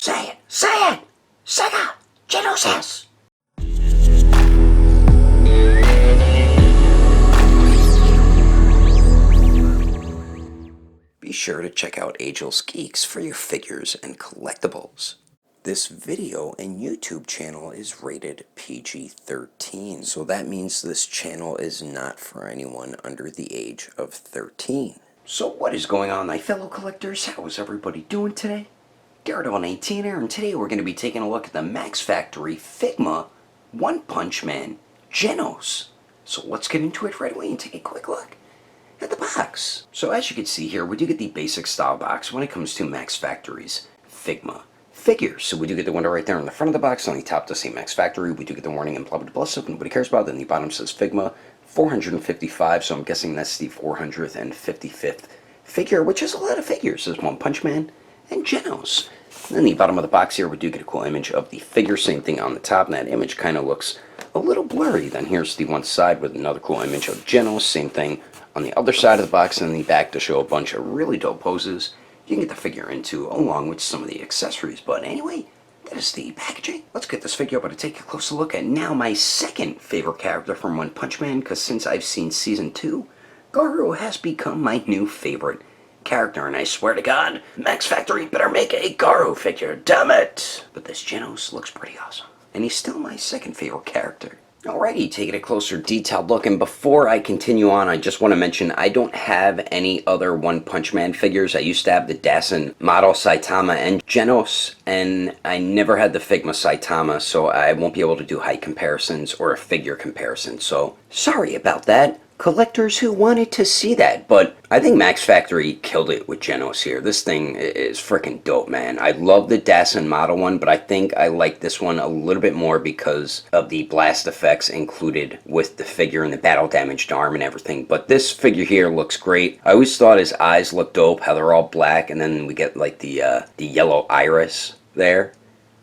Say it! Say it! Sega Genos! Be sure to check out Agelessgeeks for your figures and collectibles. This video and YouTube channel is rated PG-13, so that means this channel is not for anyone under the age of 13. So what is going on, my fellow collectors? How is everybody doing today? Daredevil19 here, and today we're going to be taking a look at the Max Factory Figma One Punch Man Genos. So let's get into it right away and take a quick look at the box. So as you can see here, we do get the basic style box when it comes to Max Factory's Figma figures. So we do get the window right there in the front of the box. On the top does say Max Factory. We do get the warning and blah blah blah, so if nobody cares about it. Then the bottom says Figma 455, so I'm guessing that's the 455th figure, which is a lot of figures. There's One Punch Man and Genos. And then the bottom of the box here, we do get a cool image of the figure. Same thing on the top, and that image kind of looks a little blurry. Then here's the one side with another cool image of Genos. Same thing on the other side of the box, and in the back to show a bunch of really dope poses you can get the figure into, along with some of the accessories. But anyway, that is the packaging. Let's get this figure up and take a closer look at now my second favorite character from One Punch Man, because since I've seen Season 2, Garou has become my new favorite character, and I swear to God, Max Factory better make a Garou figure, damn it! But this Genos looks pretty awesome, and he's still my second favorite character. Alrighty, taking a closer detailed look, and before I continue on, I just want to mention I don't have any other One Punch Man figures. I used to have the Dasen model Saitama and Genos, and I never had the Figma Saitama, so I won't be able to do height comparisons or a figure comparison, so sorry about that, collectors who wanted to see that. But I think Max Factory killed it with Genos here. This thing is freaking dope, man. I love the Dasen model one, but I think I like this one a little bit more because of the blast effects included with the figure and the battle damaged arm and everything. But this figure here looks great. I always thought his eyes looked dope, how they're all black, and then we get like the yellow iris there.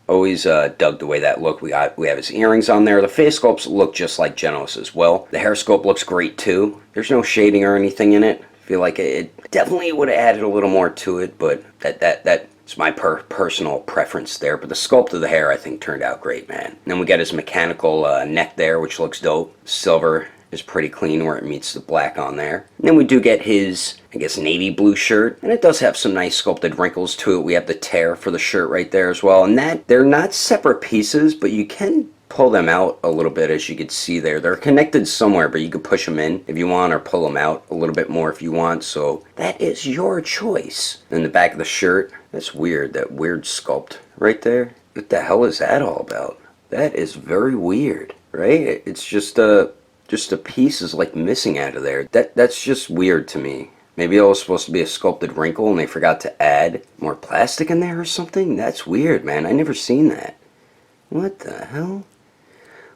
Always dug the way that looked. We have his earrings on there. The face sculpts look just like Genos as well. The hair sculpt looks great too. There's no shading or anything in it. I feel like it definitely would have added a little more to it, but that's my personal preference there. But the sculpt of the hair, I think, turned out great, man. And then we got his mechanical neck there, which looks dope. Silver is pretty clean where it meets the black on there. And then we do get his, I guess, navy blue shirt, and it does have some nice sculpted wrinkles to it. We have the tear for the shirt right there as well, and that they're not separate pieces, but you can pull them out a little bit, as you can see there. They're connected somewhere, but you can push them in if you want, or pull them out a little bit more if you want, so that is your choice. And the back of the shirt, that's weird, that weird sculpt right there. What the hell is that all about? That is very weird, right? It's just a piece is like missing out of there. That's just weird to me. Maybe it was supposed to be a sculpted wrinkle and they forgot to add more plastic in there or something? That's weird, man. I never seen that. What the hell?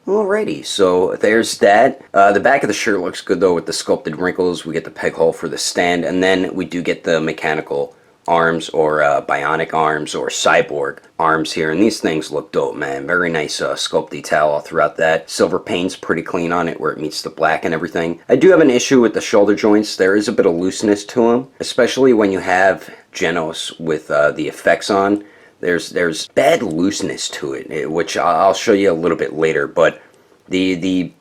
Alrighty, so there's that. The back of the shirt looks good though with the sculpted wrinkles. We get the peg hole for the stand, and then we do get the mechanical arms, or bionic arms, or cyborg arms here, and these things look dope, man. Very nice sculpt detail all throughout that. Silver paint's pretty clean on it where it meets the black and everything. I do have an issue with the shoulder joints. There is a bit of looseness to them, especially when you have Genos with the effects on. There's bad looseness to it, which I'll show you a little bit later, but the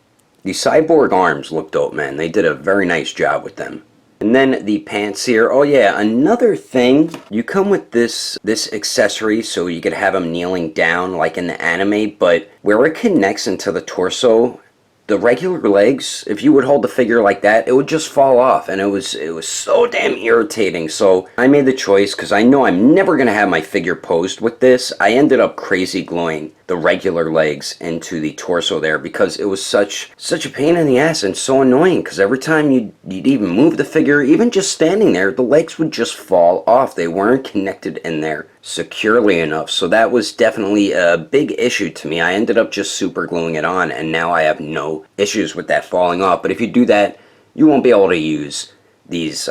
cyborg arms look dope, man. They did a very nice job with them. And then the pants here. Oh yeah, another thing, you come with this accessory so you could have them kneeling down like in the anime, but where it connects into the torso, the regular legs, if you would hold the figure like that, it would just fall off, and it was so damn irritating. So I made the choice, because I know I'm never going to have my figure posed with this. I ended up crazy gluing the regular legs into the torso there, because it was such a pain in the ass and so annoying, because every time you'd even move the figure, even just standing there, the legs would just fall off. They weren't connected in there securely enough, so that was definitely a big issue to me. I ended up just super gluing it on, and now I have no issues with that falling off. But if you do that, you won't be able to use these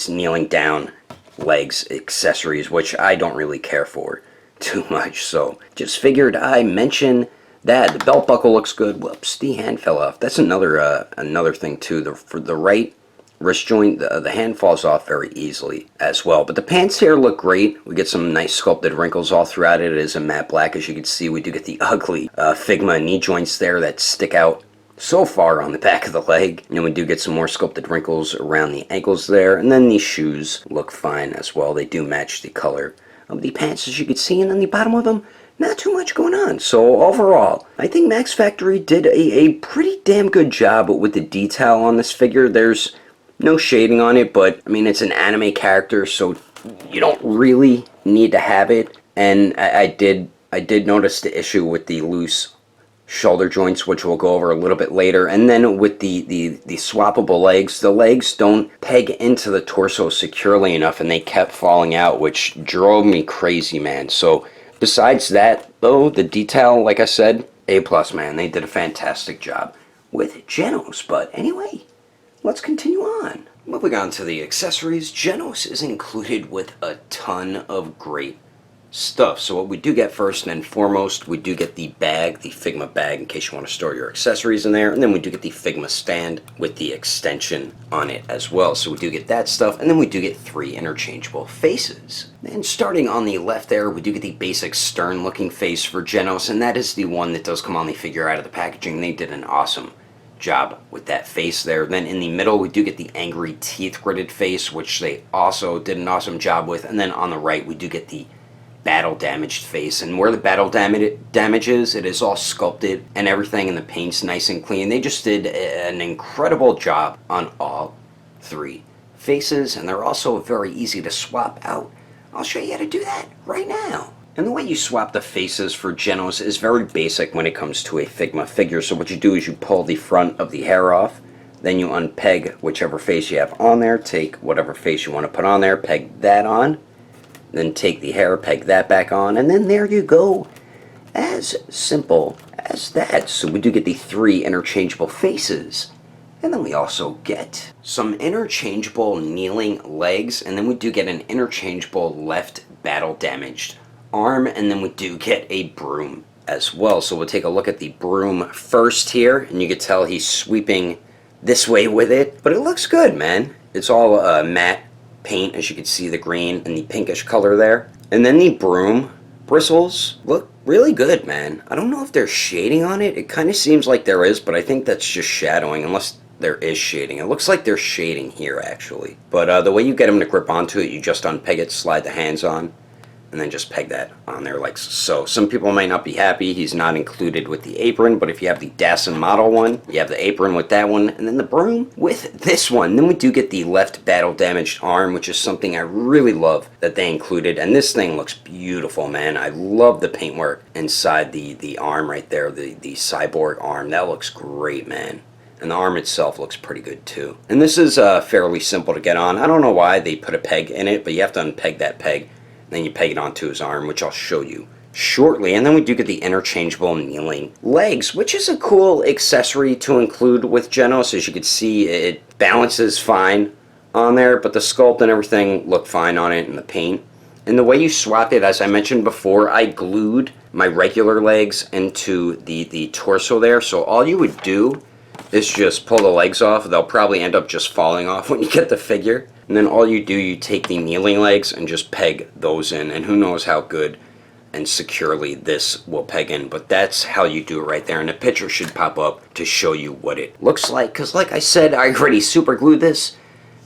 kneeling down legs accessories, which I don't really care for too much, so just figured I mention that. The belt buckle looks good. Whoops, the hand fell off. That's another thing too. For the right wrist joint, the hand falls off very easily as well. But the pants here look great. We get some nice sculpted wrinkles all throughout it. It is a matte black, as you can see. We do get the ugly Figma knee joints there that stick out so far on the back of the leg. And we do get some more sculpted wrinkles around the ankles there. And then these shoes look fine as well. They do match the color of the pants, as you can see. And on the bottom of them, not too much going on. So overall, I think Max Factory did a pretty damn good job with the detail on this figure. There's no shading on it, but I mean, it's an anime character, so you don't really need to have it. And I did notice the issue with the loose shoulder joints, which we'll go over a little bit later. And then with the swappable legs, the legs don't peg into the torso securely enough, and they kept falling out, which drove me crazy, man. So besides that, though, the detail, like I said, A+, man. They did a fantastic job with Genos. But anyway, let's continue on. Moving on to the accessories, Genos is included with a ton of great stuff. So what we do get first and foremost, we do get the bag, the Figma bag, in case you want to store your accessories in there. And then we do get the Figma stand with the extension on it as well. So we do get that stuff. And then we do get 3 interchangeable faces. And starting on the left there, we do get the basic stern looking face for Genos. And that is the one that does come on the figure out of the packaging. They did an awesome job with that face there. Then in the middle, we do get the angry teeth gritted face, which they also did an awesome job with. And then on the right, we do get the battle damaged face, and where the battle damage is, it is all sculpted and everything, and the paint's nice and clean. They just did an incredible job on all 3 faces, and they're also very easy to swap out. I'll show you how to do that right now. And the way you swap the faces for Genos is very basic when it comes to a Figma figure. So what you do is you pull the front of the hair off, then you unpeg whichever face you have on there, take whatever face you want to put on there, peg that on, then take the hair, peg that back on, and then there you go. As simple as that. So we do get the 3 interchangeable faces. And then we also get some interchangeable kneeling legs, and then we do get an interchangeable left battle damaged arm, and then we do get a broom as well. So we'll take a look at the broom first here, and you can tell he's sweeping this way with it. But it looks good, man. It's all matte paint, as you can see the green and the pinkish color there. And then the broom bristles look really good, man. I don't know if there's shading on it. It kind of seems like there is, but I think that's just shadowing, unless there is shading. It looks like there's shading here, actually. But the way you get them to grip onto it, you just unpeg it, slide the hands on, and then just peg that on there like so. Some people might not be happy he's not included with the apron, but if you have the Dassin model one, you have the apron with that one, and then the broom with this one. Then we do get the left battle damaged arm, which is something I really love that they included, and this thing looks beautiful, man. I love the paintwork inside the arm right there, the cyborg arm. That looks great, man. And the arm itself looks pretty good too. And this is fairly simple to get on. I don't know why they put a peg in it, but you have to unpeg that peg. Then you peg it onto his arm, which I'll show you shortly. And then we do get the interchangeable kneeling legs, which is a cool accessory to include with Genos. As you can see, it balances fine on there, but the sculpt and everything look fine on it, and the paint. And the way you swap it, as I mentioned before, I glued my regular legs into the torso there. So all you would do is just pull the legs off. They'll probably end up just falling off when you get the figure. And then all you do, you take the kneeling legs and just peg those in. And who knows how good and securely this will peg in. But that's how you do it right there. And the picture should pop up to show you what it looks like. Because like I said, I already super glued this,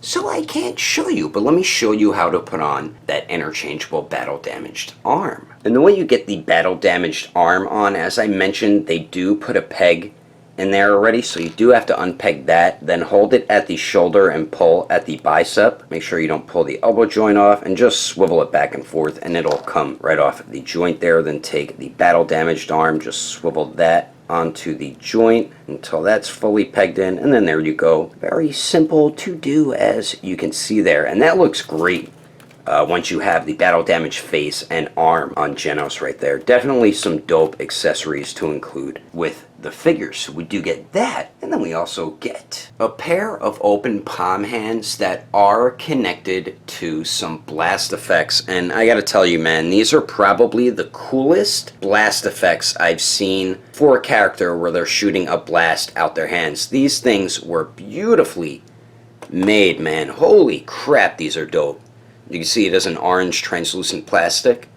so I can't show you. But let me show you how to put on that interchangeable battle damaged arm. And the way you get the battle damaged arm on, as I mentioned, they do put a peg in there already, so you do have to unpeg that, then hold it at the shoulder and pull at the bicep. Make sure you don't pull the elbow joint off, and just swivel it back and forth, and it'll come right off the joint there. Then take the battle damaged arm, just swivel that onto the joint until that's fully pegged in, and then there you go. Very simple to do, as you can see there, and that looks great once you have the battle damaged face and arm on Genos right there. Definitely some dope accessories to include with the figures. So we do get that, and then we also get a pair of open palm hands that are connected to some blast effects. And I gotta tell you, man, these are probably the coolest blast effects I've seen for a character where they're shooting a blast out their hands. These things were beautifully made, man. Holy crap, these are dope. You can see it is an orange translucent plastic.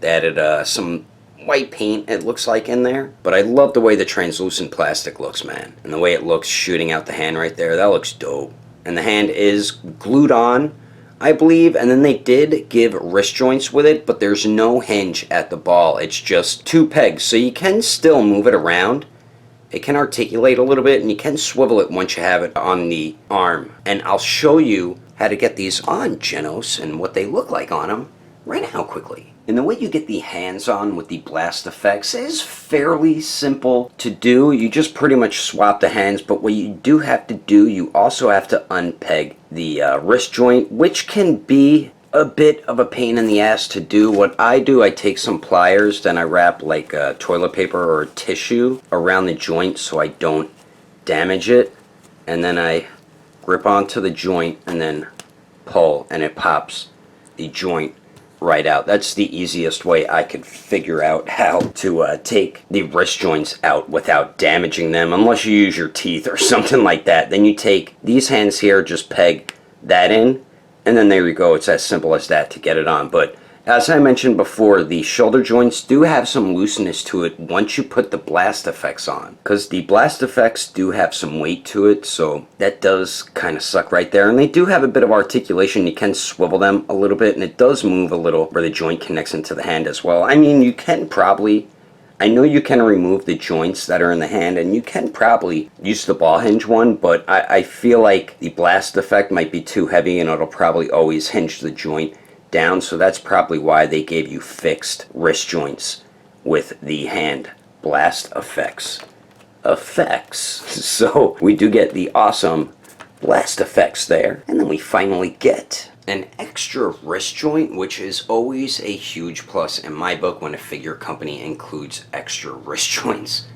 They added some white paint, it looks like, in there. But I love the way the translucent plastic looks, man. And the way it looks shooting out the hand right there, that looks dope. And the hand is glued on, I believe, and then they did give wrist joints with it, but there's no hinge at the ball. It's just 2 pegs, so you can still move it around. It can articulate a little bit, and you can swivel it once you have it on the arm. And I'll show you how to get these on Genos and what they look like on them right now quickly. And the way you get the hands on with the blast effects is fairly simple to do. You just pretty much swap the hands, but what you do have to do, you also have to unpeg the wrist joint, which can be a bit of a pain in the ass to do. What I do, I take some pliers, then I wrap like toilet paper or tissue around the joint so I don't damage it, and then I grip onto the joint and then pull, and it pops the joint right out. That's the easiest way I could figure out how to take the wrist joints out without damaging them, unless you use your teeth or something like that. Then you take these hands here, just peg that in, and then there you go. It's as simple as that to get it on. But as I mentioned before, the shoulder joints do have some looseness to it once you put the blast effects on, because the blast effects do have some weight to it, so that does kind of suck right there. And they do have a bit of articulation. You can swivel them a little bit, and it does move a little where the joint connects into the hand as well. I mean, you can probably, I know you can remove the joints that are in the hand, and you can probably use the ball hinge one, but I feel like the blast effect might be too heavy, and it'll probably always hinge the joint down, so that's probably why they gave you fixed wrist joints with the hand blast effects. So we do get the awesome blast effects there, and then we finally get an extra wrist joint, which is always a huge plus in my book when a figure company includes extra wrist joints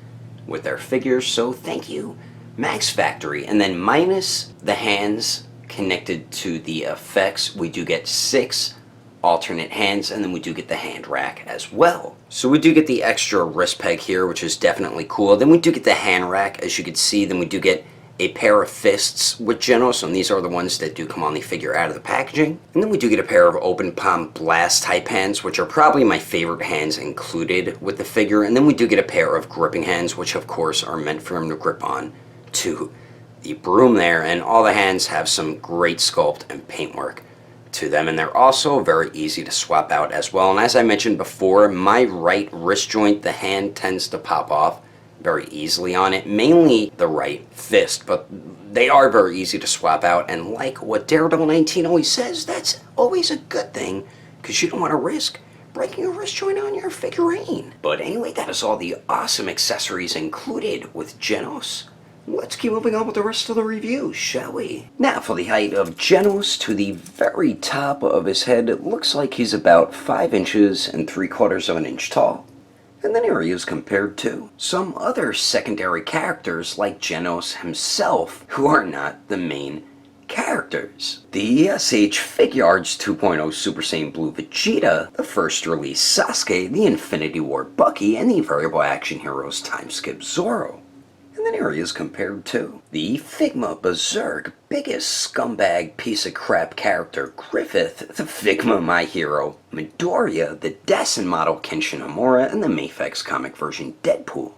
with their figures. So thank you, Max Factory. And then minus the hands connected to the effects, we do get 6 alternate hands, and then we do get the hand rack as well. So we do get the extra wrist peg here, which is definitely cool. Then we do get the hand rack, as you can see. Then we do get a pair of fists with Genos, and these are the ones that do come on the figure out of the packaging. And then we do get a pair of open palm blast type hands, which are probably my favorite hands included with the figure. And then we do get a pair of gripping hands, which of course are meant for him to grip on to the broom there. And all the hands have some great sculpt and paintwork to them, and they're also very easy to swap out as well. And as I mentioned before, my right wrist joint, the hand tends to pop off very easily on it, mainly the right fist, but they are very easy to swap out. And like what Daredevil 19 always says, that's always a good thing, because you don't want to risk breaking a wrist joint on your figurine. But anyway, that is all the awesome accessories included with Genos. Let's keep moving on with the rest of the review, shall we? Now for the height of Genos, to the very top of his head, it looks like he's about 5 inches and 3/4 of an inch tall. And then here he is compared to some other secondary characters like Genos himself, who are not the main characters. The SH Figuarts 2.0 Super Saiyan Blue Vegeta, the first release Sasuke, the Infinity War Bucky, and the Variable Action Heroes Time Skip Zoro. And then here he is compared to the Figma Berserk biggest scumbag piece of crap character Griffith, the Figma My Hero, Midoriya, the Dasen model Kenshin Himura, and the Mafex comic version Deadpool.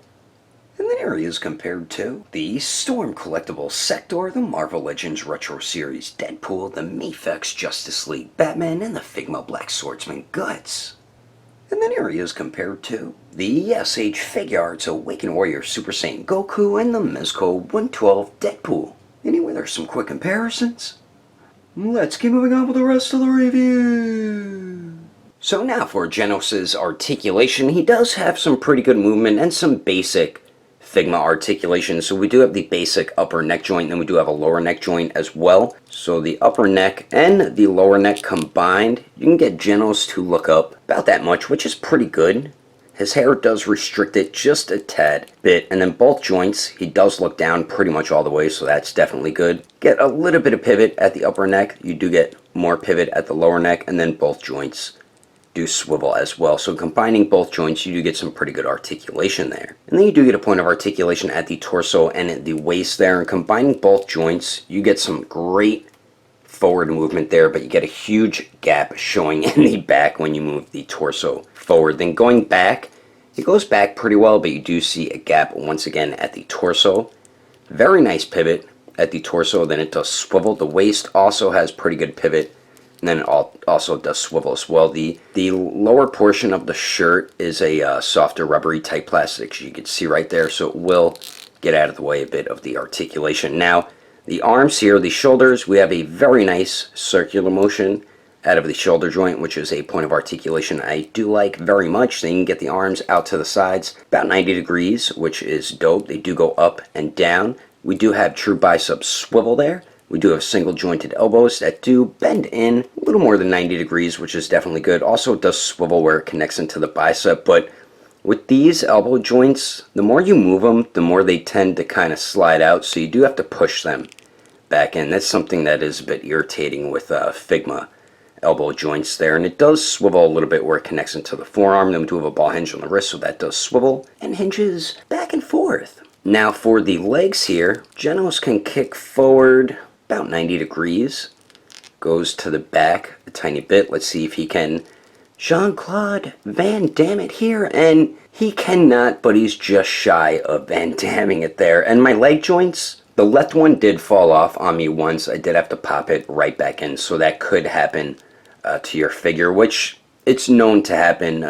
And then here he is compared to the Storm Collectible Sector, the Marvel Legends Retro Series Deadpool, the Mafex Justice League Batman, and the Figma Black Swordsman Guts. And then here he is compared to the SH Figuarts Awakened Warrior Super Saiyan Goku and the Mezco 112 Deadpool. Anyway, there's some quick comparisons. Let's keep moving on with the rest of the review. So now for Genos' articulation, he does have some pretty good movement and some basic Figma articulation. So we do have the basic upper neck joint, and then we do have a lower neck joint as well. So the upper neck and the lower neck combined, you can get Genos to look up about that much, which is pretty good. His hair does restrict it just a tad bit, and then both joints, he does look down pretty much all the way, so that's definitely good. Get a little bit of pivot at the upper neck, you do get more pivot at the lower neck, and then both joints do swivel as well. So combining both joints, you do get some pretty good articulation there. And then you do get a point of articulation at the torso and at the waist there. And combining both joints, you get some great forward movement there, but you get a huge gap showing in the back when you move the torso forward. Then going back, it goes back pretty well, but you do see a gap once again at the torso. Very nice pivot at the torso, then it does swivel. The waist also has pretty good pivot, and then it also does swivel as well. The lower portion of the shirt is a softer rubbery type plastic, as you can see right there, so it will get out of the way a bit of the articulation. Now, the arms here, the shoulders, we have a very nice circular motion out of the shoulder joint, which is a point of articulation I do like very much. So you can get the arms out to the sides about 90 degrees, which is dope. They do go up and down. We do have true bicep swivel there. We do have single jointed elbows that do bend in a little more than 90 degrees, which is definitely good. Also, it does swivel where it connects into the bicep, but with these elbow joints, the more you move them, the more they tend to kind of slide out, so you do have to push them back in. That's something that is a bit irritating with Figma elbow joints there, and it does swivel a little bit where it connects into the forearm. Then we do have a ball hinge on the wrist, so that does swivel and hinges back and forth. Now for the legs here, Genos can kick forward about 90 degrees, goes to the back a tiny bit. Let's see if he can Jean-Claude Van Damme it here, and he cannot, but he's just shy of Van Damming it there. And my leg joints, the left one did fall off on me once. I did have to pop it right back in, so that could happen to your figure, which it's known to happen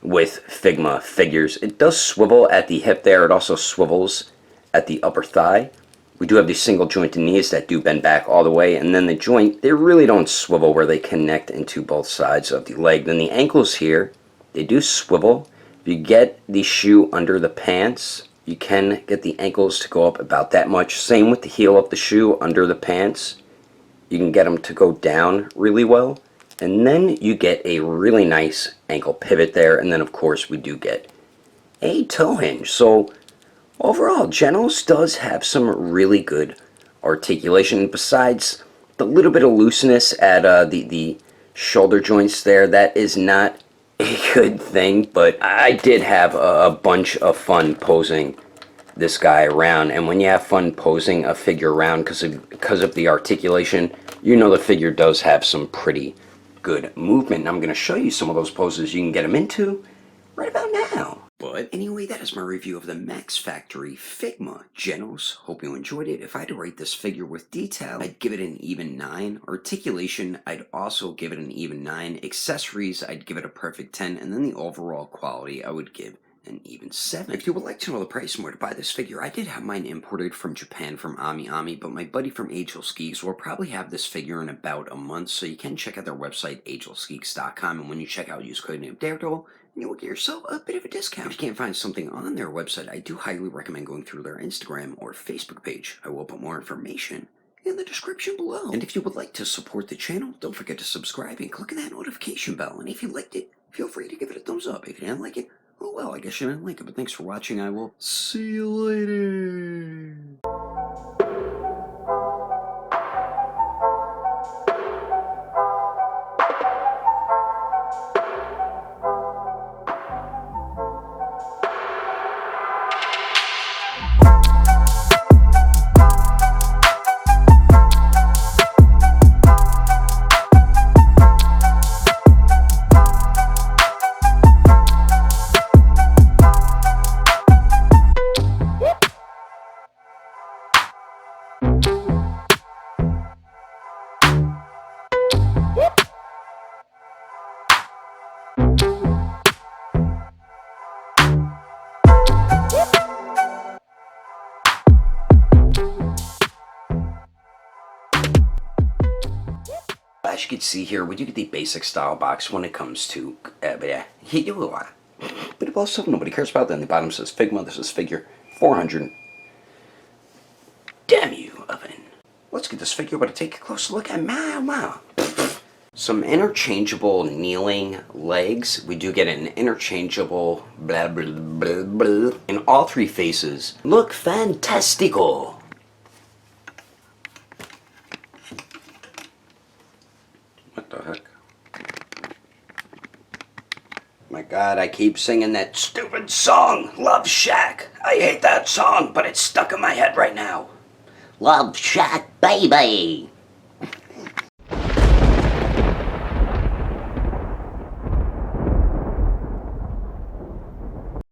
with Figma figures. It does swivel at the hip there. It also swivels at the upper thigh. We do have these single jointed knees that do bend back all the way, and then the joint, they really don't swivel where they connect into both sides of the leg. Then the ankles here, they do swivel. If you get the shoe under the pants, you can get the ankles to go up about that much. Same with the heel of the shoe under the pants. You can get them to go down really well. And then you get a really nice ankle pivot there. And then, of course, we do get a toe hinge. So overall, Genos does have some really good articulation. Besides the little bit of looseness at the shoulder joints there, that is not a good thing. But I did have a bunch of fun posing this guy around. And when you have fun posing a figure around because of the articulation, you know the figure does have some pretty good movement. And I'm going to show you some of those poses you can get them into right about now. But anyway, that is my review of the Max Factory Figma Genos. Hope you enjoyed it. If I had to rate this figure with detail, I'd give it an even 9. Articulation, I'd also give it an even 9. Accessories, I'd give it a perfect 10. And then the overall quality, I would give an even 7. If you would like to know the price and where to buy this figure, I did have mine imported from Japan from AmiAmi, but my buddy from Agelessgeeks will probably have this figure in about a month, so you can check out their website, Agelessgeeks.com, and when you check out, use code name Daredevil, and you will get yourself a bit of a discount. If you can't find something on their website, I do highly recommend going through their Instagram or Facebook page. I will put more information in the description below. And if you would like to support the channel, don't forget to subscribe and click on that notification bell. And if you liked it, feel free to give it a thumbs up. If you didn't like it, oh well, I guess you didn't like it. But thanks for watching. I will see you later. As you can see here, we do get the basic style box when it comes to, but also nobody cares about that. On the bottom says Figma. This is figure 400. Damn you, oven. Let's get this figure, but take a closer look at wow. Some interchangeable kneeling legs. We do get an interchangeable blah blah blah blah. In all three faces, look fantastico. What the heck? God, I keep singing that stupid song, Love Shack. I hate that song, but it's stuck in my head right now. Love Shack, baby!